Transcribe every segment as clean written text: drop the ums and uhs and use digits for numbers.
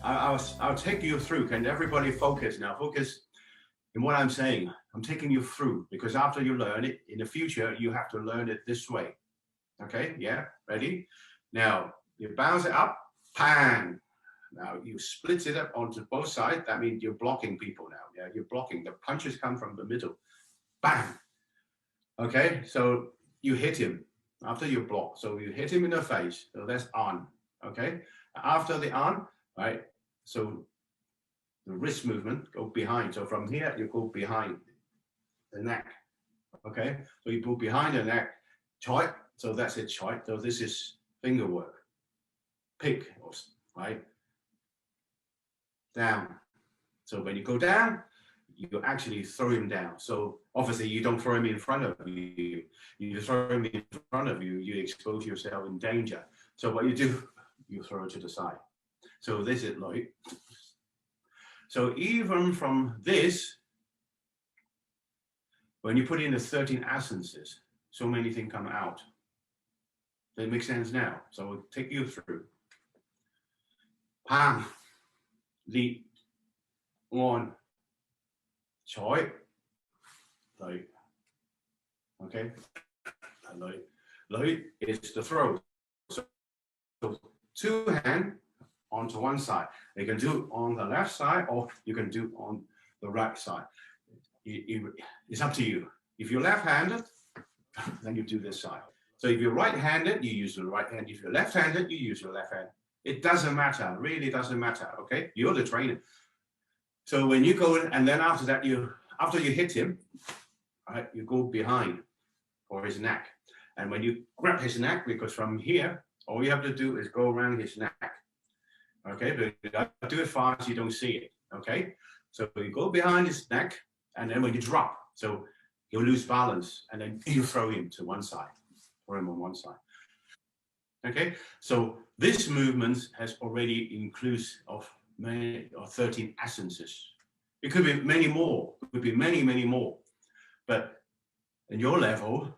I'll take you through. Can everybody focus now? Focus in what I'm saying. I'm taking you through because after you learn it, in the future, you have to learn it this way. Okay, yeah, ready? Now, you bounce it up, pan. Now, you split it up onto both sides. That means you're blocking people now. Yeah, you're blocking. The punches come from the middle. Bang. Okay, so you hit him after you block. So you hit him in the face. So that's on. Okay, after the on, right? So the wrist movement go behind. So from here, you go behind the neck. Okay, so you go behind the neck, choi. So that's it, choi. So this is finger work. Pick, right? Down. So when you go down, you actually throw him down. So obviously you don't throw him in front of you. You throw him in front of you, you expose yourself in danger. So what you do, you throw it to the side. So this is like, so even from this, when you put in the 13 essences, so many things come out. That makes sense now. So we'll take you through. Pang, lead, on, choi, like, okay, like is the throw. So two hands onto one side. You can do on the left side or you can do on the right side. It's up to you. If you're left-handed, then you do this side. So if you're right-handed, you use the right hand. If you're left-handed, you use your left hand. It doesn't matter, really doesn't matter, okay? You're the trainer. So when you go, and then after that, after you hit him, right, you go behind for his neck. And when you grab his neck, because from here, all you have to do is go around his neck. Okay, but you got to do it fast, you don't see it, okay? So you go behind his neck, and then when you drop, so he'll lose balance, and then you throw him to one side, throw him on one side. Okay, so this movement has already inclusive of many or 13 essences. It could be many more, it could be many, many more. But in your level,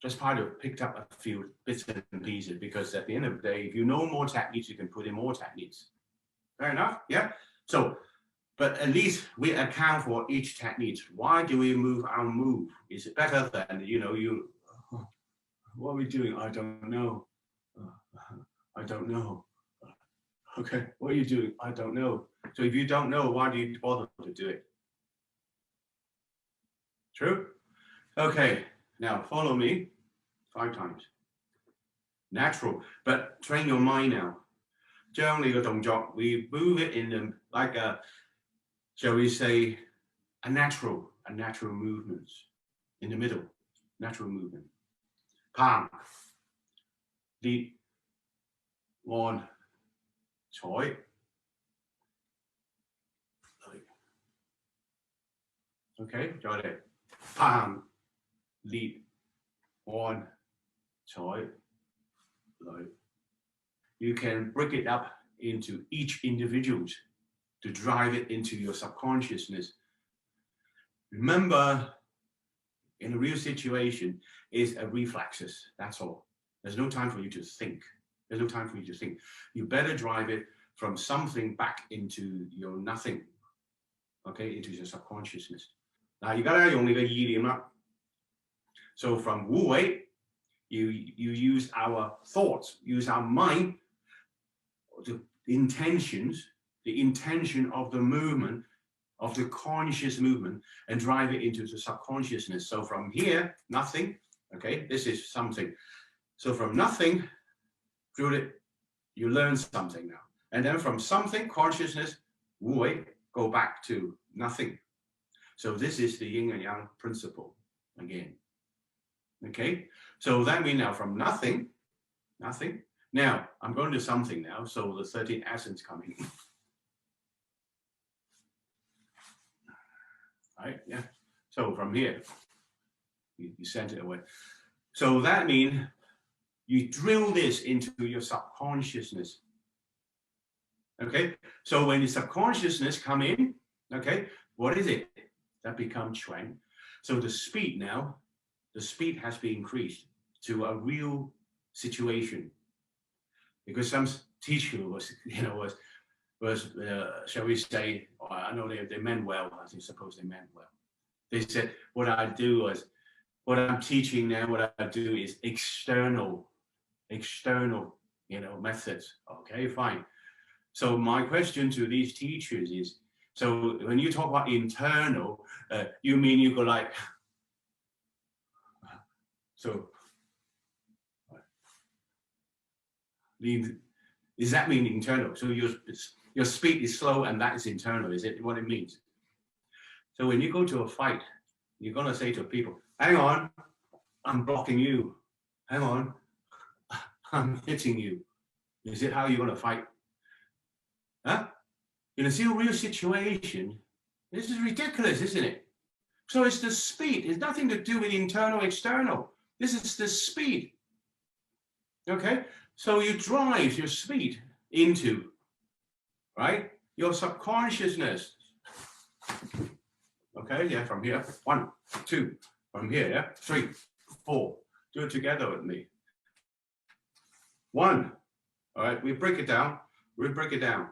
just part of picked up a few bits and pieces because at the end of the day, if you know more techniques, you can put in more techniques. Fair enough, yeah? So, but at least we account for each technique. Why do we move our move? Is it better than, what are we doing? I don't know. I don't know. Okay, what are you doing? I don't know. So if you don't know, why do you bother to do it? True? Okay, now follow me 5 times. Natural, but train your mind now. 將你個動作, we move it in like a, shall we say, a natural movement in the middle, natural movement. Palm, lead, on, choi. Okay, got it. Palm, lead, on, choi. You can break it up into each individuals to drive it into your subconsciousness. Remember, in a real situation, is a reflexes. That's all. There's no time for you to think. There's no time for you to think. You better drive it from something back into your nothing. Okay, into your subconsciousness. Now, you gotta 用你嘅意念啦. So from Wu Wei, you use our thoughts, use our mind, the intention of the movement, of the conscious movement, and drive it into the subconsciousness. So from here, nothing, okay, this is something. So from nothing, through it, you learn something now. And then from something, consciousness, Wu Wei, go back to nothing. So this is the yin and yang principle again. Okay, so that means now from nothing. Now I'm going to something now. So the 13 essence coming. Right, yeah. So from here, you send it away. So that means you drill this into your subconsciousness. Okay, so when the subconsciousness come in, okay, what is it? That becomes Chuan. So the speed now, the speed has been increased to a real situation. Because some teacher was was, shall we say, I know they meant well, I suppose they meant well. They said, what I do is, what I'm teaching now, what I do is external, methods. Okay, fine. So my question to these teachers is, so when you talk about internal, you mean you go like, so, does that mean internal? So your speed is slow and that is internal, is it what it means? So when you go to a fight, you're gonna say to people, hang on, I'm blocking you. Hang on, I'm hitting you. Is it how you're gonna fight? Huh? In a real situation, this is ridiculous, isn't it? So it's the speed. It's nothing to do with internal, external. This is the speed. Okay? So you drive your speed into, right, your subconsciousness. Okay, yeah, from here. 1, 2, from here, yeah, 3, 4. Do it together with me. 1. All right, we break it down. We break it down.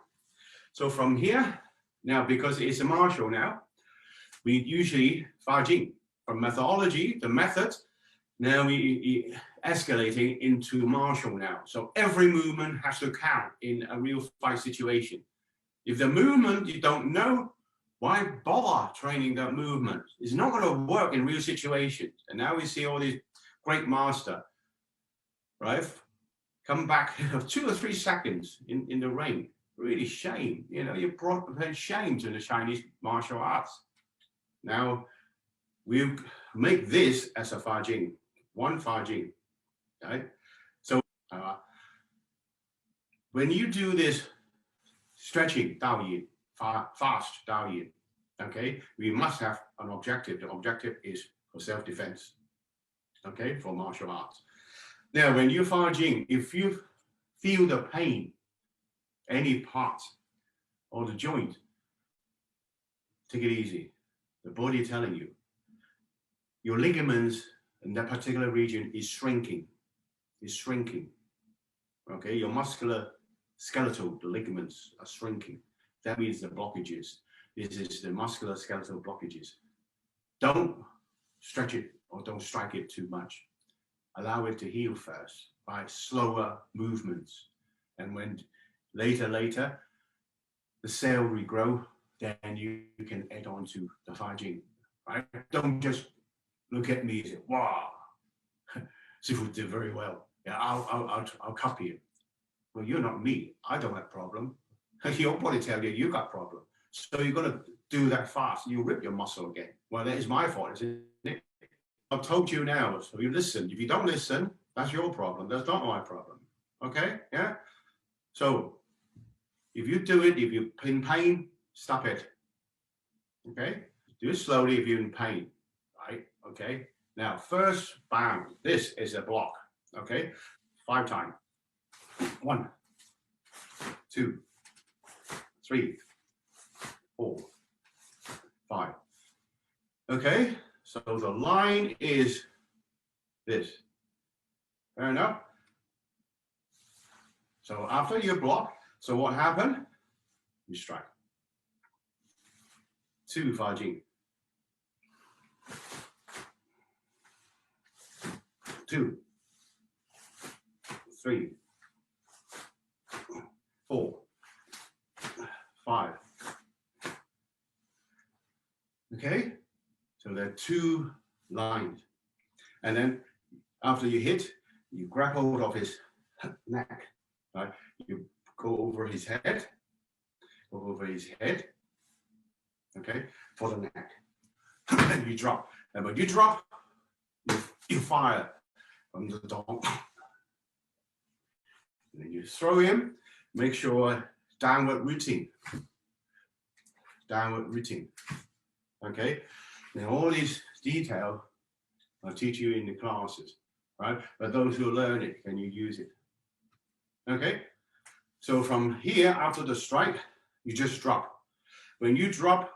So from here, now because it's a martial now, we usually Fajing from methodology, the method. Now we escalating into martial now. So every movement has to count in a real fight situation. If the movement you don't know, why bother training that movement? It's not going to work in real situations. And now we see all these great master, right? Come back 2 or 3 seconds in the ring. Really shame. You know, you brought shame to the Chinese martial arts. Now we make this as a Fajing, 1 Fajing, right? So when you do this stretching Daoyin, fast Daoyin, okay, we must have an objective. The objective is for self-defense, okay, for martial arts. Now, when you Fajing, if you feel the pain, any part or the joint, take it easy. The body telling you, your ligaments in that particular region is shrinking, okay? Your muscular skeletal, the ligaments are shrinking. That means the blockages. This is the muscular skeletal blockages. Don't stretch it or don't strike it too much. Allow it to heal first by slower movements. And when later, the cell regrow, then you can add on to the Fajing, right? Don't just look at me and say, wow, Sifu did very well. Yeah, I'll copy it. Well, you're not me. I don't have problem. Your body tells you you got problem. So you're gonna do that fast. You rip your muscle again. Well, that is my fault, isn't it? I've told you now, so you listen. If you don't listen, that's your problem. That's not my problem. Okay? Yeah? So if you do it, if you're in pain, stop it. Okay? Do it slowly if you're in pain. Right? Okay? Now, first, bam. This is a block. Okay? 5 times. 1, 2, 3, 4, 5. Okay? So the line is this. Fair enough? So after you block, so what happened? You strike. 2 Fajing. 2, 3, 4, 5. Okay? So there are 2 lines. And then after you hit, you grab hold of his neck. Right? You go over his head, okay, for the neck. And you drop. And when you drop, you fire from the dong. And then you throw him, make sure downward routine. Okay? Now all these details I'll teach you in the classes, right? But those who learn it, can you use it? Okay? So from here, after the strike, you just drop. When you drop,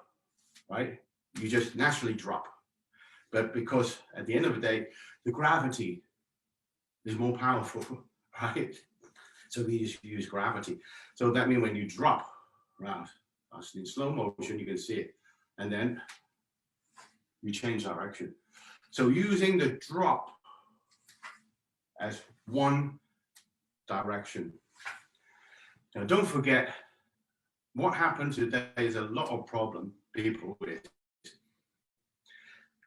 right, you just naturally drop. But because at the end of the day, the gravity is more powerful, right? So we just use gravity. So that means when you drop, round. As in slow motion, you can see it. And then you change direction. So using the drop as one direction. Now don't forget, what happened today is a lot of problem people with.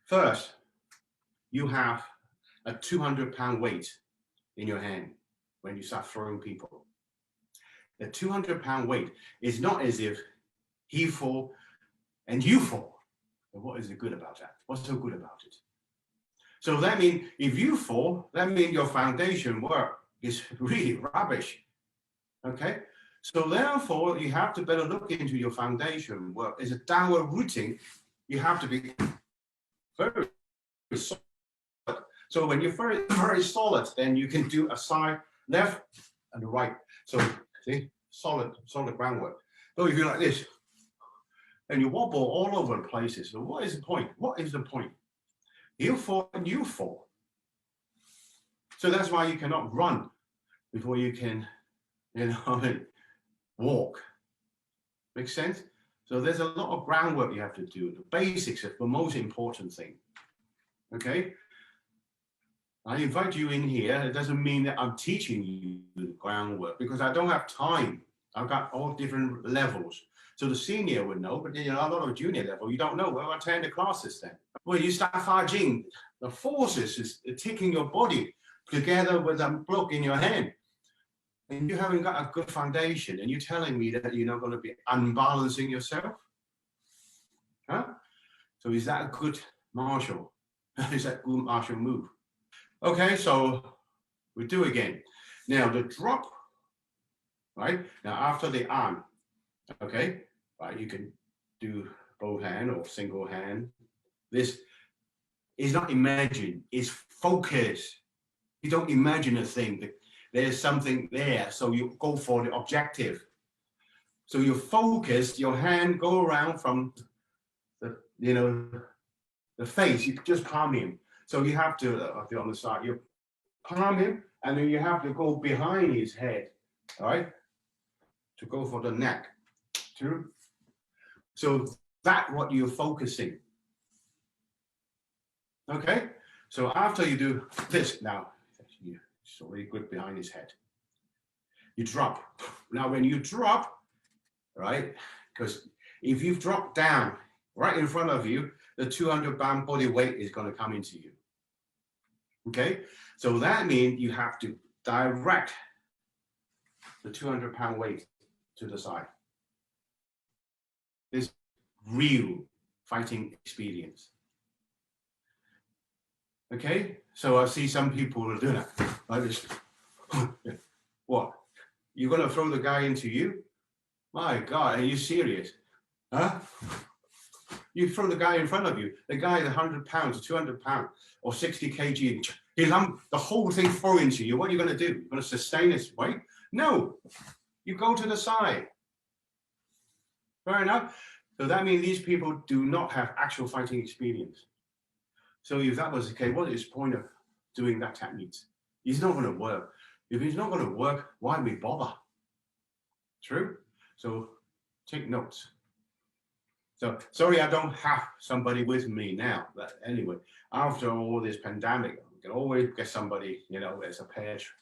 First, you have a 200-pound weight in your hand when you start throwing people. The 200-pound weight is not as if he fall and you fall. But what is it good about that? What's so good about it? So that means if you fall, that means your foundation work is really rubbish. Okay? So therefore, you have to better look into your foundation work. As a downward rooting, you have to be very solid. So when you're very, very solid, then you can do a side left and the right. So see, solid groundwork. So if you're like this, and you wobble all over the places, so what is the point? What is the point? You fall and you fall. So that's why you cannot run before you can, walk. Makes sense? So there's a lot of groundwork you have to do. The basics is the most important thing. Okay? I invite you in here. It doesn't mean that I'm teaching you the groundwork because I don't have time. I've got all different levels. So the senior would know, but a lot of junior level, you don't know. Well, attend the classes then. When you start fighting, the forces is taking your body together with a block in your hand. And you haven't got a good foundation, and you're telling me that you're not going to be unbalancing yourself? Huh? So is that a good martial? Is that a good martial move? Okay, so we do again. Now the drop, right? Now after the arm, okay, right, you can do both hand or single hand. This is not imagine, it's focus. You don't imagine a thing. There's something there, so you go for the objective. So you focus, your hand go around from the, the face, you just palm him. So you have to, on the side, you palm him, and then you have to go behind his head, all right? To go for the neck, too. So that's what you're focusing. Okay? So after you do this, now, it's already good behind his head. You drop. Now, when you drop, right, because if you've dropped down right in front of you, the 200-pound body weight is going to come into you. Okay? So that means you have to direct the 200-pound weight to the side. This real fighting experience. Okay? So I see some people are doing that. Like this. What? You're going to throw the guy into you? My God, are you serious? Huh? You throw the guy in front of you. The guy is 100 pounds, 200 pounds, or 60 kg. The whole thing throw into you. What are you going to do? You're going to sustain this weight? No. You go to the side. Fair enough? So that means these people do not have actual fighting experience. So if that was the case, what is the point of doing that technique? It's not going to work. If it's not going to work, why we bother? True? So take notes. So sorry, I don't have somebody with me now. But anyway, after all this pandemic, we can always get somebody, as a pair, shall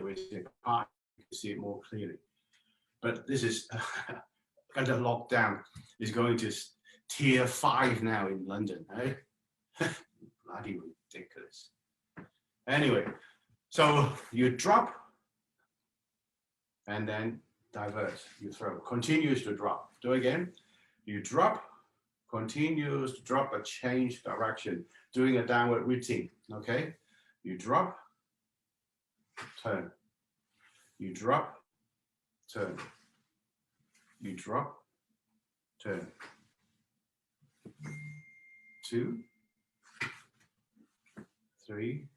we say, apart, you can see it more clearly. But this is kind of lockdown is going to tier 5 now in London, eh? Bloody ridiculous. Anyway, so you drop and then divert, you throw, continues to drop. Do again. You drop, continues to drop, but change direction, doing a downward routine. Okay? You drop, turn. You drop, turn. You drop, turn. 2, 3,